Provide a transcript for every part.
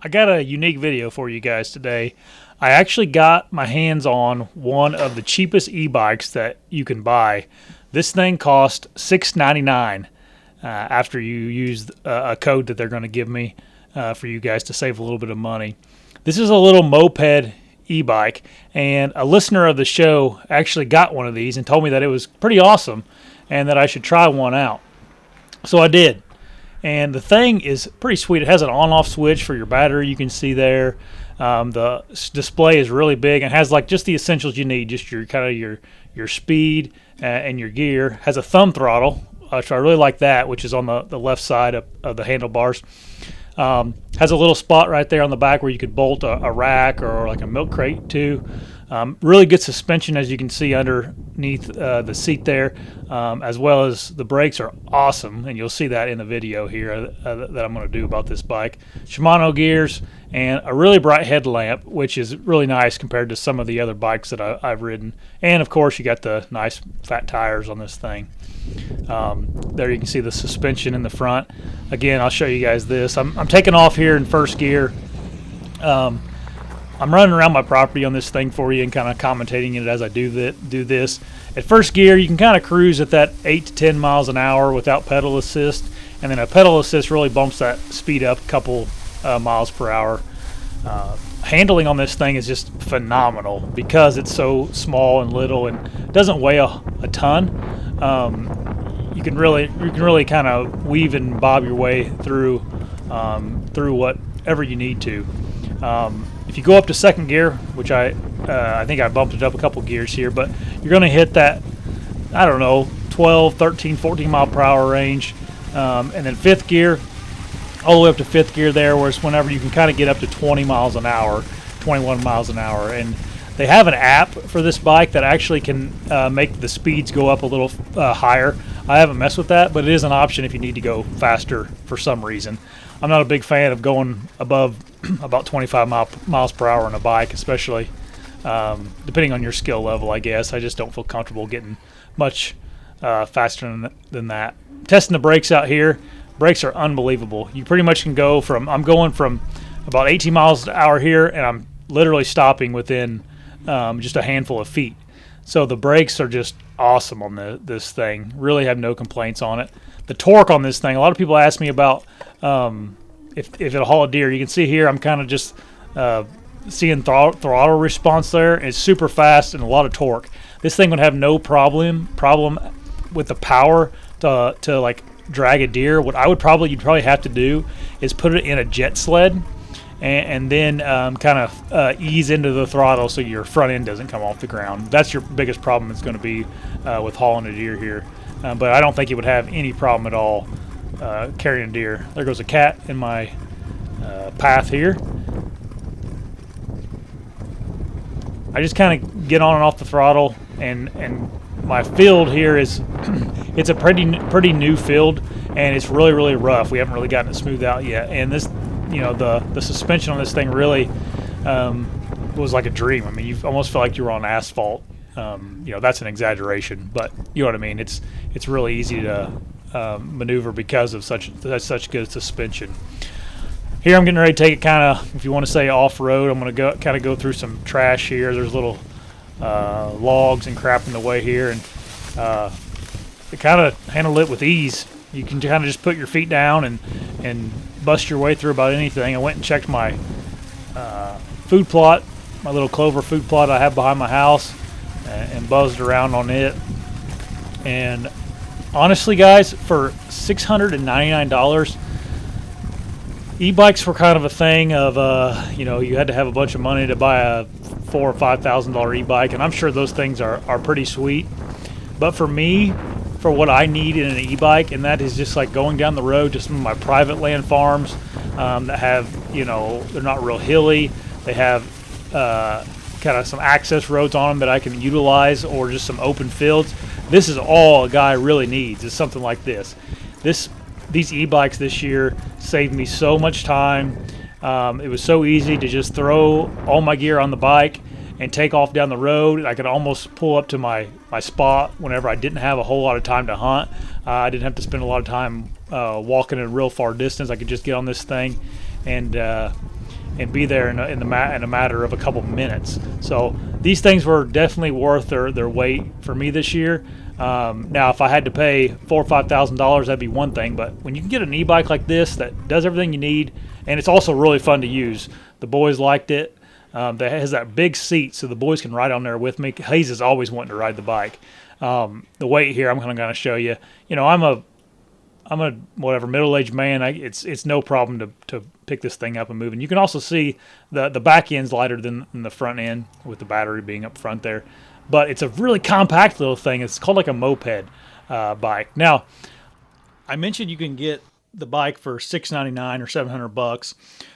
I got a unique video for you guys today. I actually got my hands on one of the cheapest e-bikes that you can buy. This thing cost $6.99 after you use a code that they're going to give me for you guys to save a little bit of money. This is a little moped e-bike, and a listener of the show actually got one of these and told me that it was pretty awesome and that I should try one out. So I did. And the thing is pretty sweet. It has an on-off switch for your battery. You can see there. The display is really big and has like just the essentials you need, just your kind of your speed and your gear. Has a thumb throttle, so I really like that, which is on the left side of the handlebars. Has a little spot right there on the back where you could bolt a rack or like a milk crate to. Really good suspension, as you can see underneath the seat there, as well as the brakes are awesome, and you'll see that in the video here that I'm going to do about this bike. Shimano gears and a really bright headlamp, which is really nice compared to some of the other bikes that I've ridden. And of course, you got the nice fat tires on this thing. There you can see the suspension in the front. Again, I'll show you guys this. I'm taking off here in first gear. I'm running around my property on this thing for you and kind of commentating it as I do this. At first gear, you can kind of cruise at that 8 to 10 miles an hour without pedal assist, and then a pedal assist really bumps that speed up a couple miles per hour. Handling on this thing is just phenomenal because it's so small and little and doesn't weigh a ton. You can really kind of weave and bob your way through whatever you need to. If you go up to second gear, which I think I bumped it up a couple gears here, but you're going to hit that, I don't know, 12, 13, 14 mile per hour range. And then fifth gear, all the way up to fifth gear there, where it's whenever you can kind of get up to 20 miles an hour, 21 miles an hour. And they have an app for this bike that actually can make the speeds go up a little higher. I haven't messed with that, but it is an option if you need to go faster for some reason. I'm not a big fan of going above about 25 miles per hour on a bike, especially depending on your skill level, I guess. I just don't feel comfortable getting much faster than that. Testing the brakes out here. Brakes are unbelievable. You pretty much can go from, I'm going from about 18 miles an hour here, and I'm literally stopping within just a handful of feet. So the brakes are just awesome on this thing. Really have no complaints on it. The torque on this thing, a lot of people ask me about if it'll haul a deer. You can see here I'm kind of just seeing throttle response there. It's super fast and a lot of torque. This thing would have no problem with the power to like drag a deer. What you'd probably have to do is put it in a jet sled and then kind of ease into the throttle so your front end doesn't come off the ground. That's your biggest problem. It's going to be with hauling a deer here. But I don't think it would have any problem at all carrying deer. There goes a cat in my path here. I just kind of get on and off the throttle, and my field here is it's a pretty new field, and it's really rough. We haven't really gotten it smoothed out yet, and this, the suspension on this thing really was like a dream. I mean, you almost feel like you were on asphalt. That's an exaggeration, but you know what I mean. It's really easy to maneuver because of such good suspension. Here I'm getting ready to take it kind of, if you want to say, off-road. I'm going to go through some trash here. There's little logs and crap in the way here, and to kind of handle it with ease. You can kind of just put your feet down and bust your way through about anything. I went and checked my food plot, my little clover food plot I have behind my house, and buzzed around on it. And honestly, guys, for $699, e-bikes were kind of a thing of you had to have a bunch of money to buy a $4,000 or $5,000 e-bike, and I'm sure those things are pretty sweet. But for me, for what I need in an e-bike, and that is just like going down the road to some of my private land farms that have, they're not real hilly. They have kind of some access roads on them that I can utilize, or just some open fields. This is all a guy really needs, is something like this. These e-bikes this year saved me so much time. It was so easy to just throw all my gear on the bike and take off down the road. I could almost pull up to my spot whenever I didn't have a whole lot of time to hunt. I didn't have to spend a lot of time walking a real far distance. I could just get on this thing and and be there in a matter of a couple minutes. So these things were definitely worth their weight for me this year. Now, if I had to pay $4,000 or $5,000, that'd be one thing. But when you can get an e-bike like this that does everything you need, and it's also really fun to use, the boys liked it. That has that big seat, so the boys can ride on there with me. Hayes is always wanting to ride the bike. The weight here, I'm going to show you. You know, I'm a whatever middle-aged man. It's no problem to pick this thing up and move. And you can also see the back end's lighter than the front end with the battery being up front there. But it's a really compact little thing. It's called like a moped bike. Now, I mentioned you can get the bike for $699 or $700.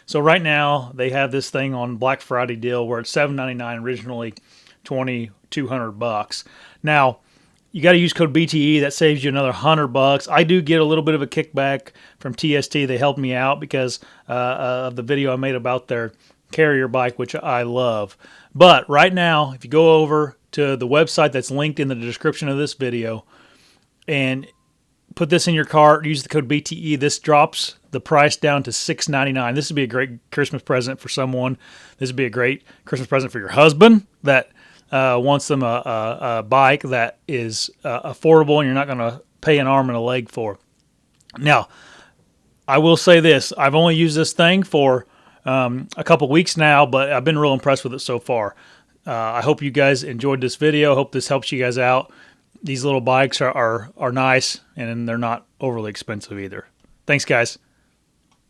So right now they have this thing on Black Friday deal where it's $799 originally, $2,200. Now you got to use code BTE. That saves you another $100. I do get a little bit of a kickback from TST. They helped me out because of the video I made about their carrier bike, which I love. But right now, if you go over to the website that's linked in the description of this video and put this in your cart, use the code BTE, this drops the price down to $699. This would be a great Christmas present for someone. This would be a great Christmas present for your husband that wants them a bike that is affordable and you're not going to pay an arm and a leg for. Now, I will say this. I've only used this thing for a couple weeks now, but I've been real impressed with it so far. I hope you guys enjoyed this video. I hope this helps you guys out. These little bikes are nice, and they're not overly expensive either. Thanks, guys.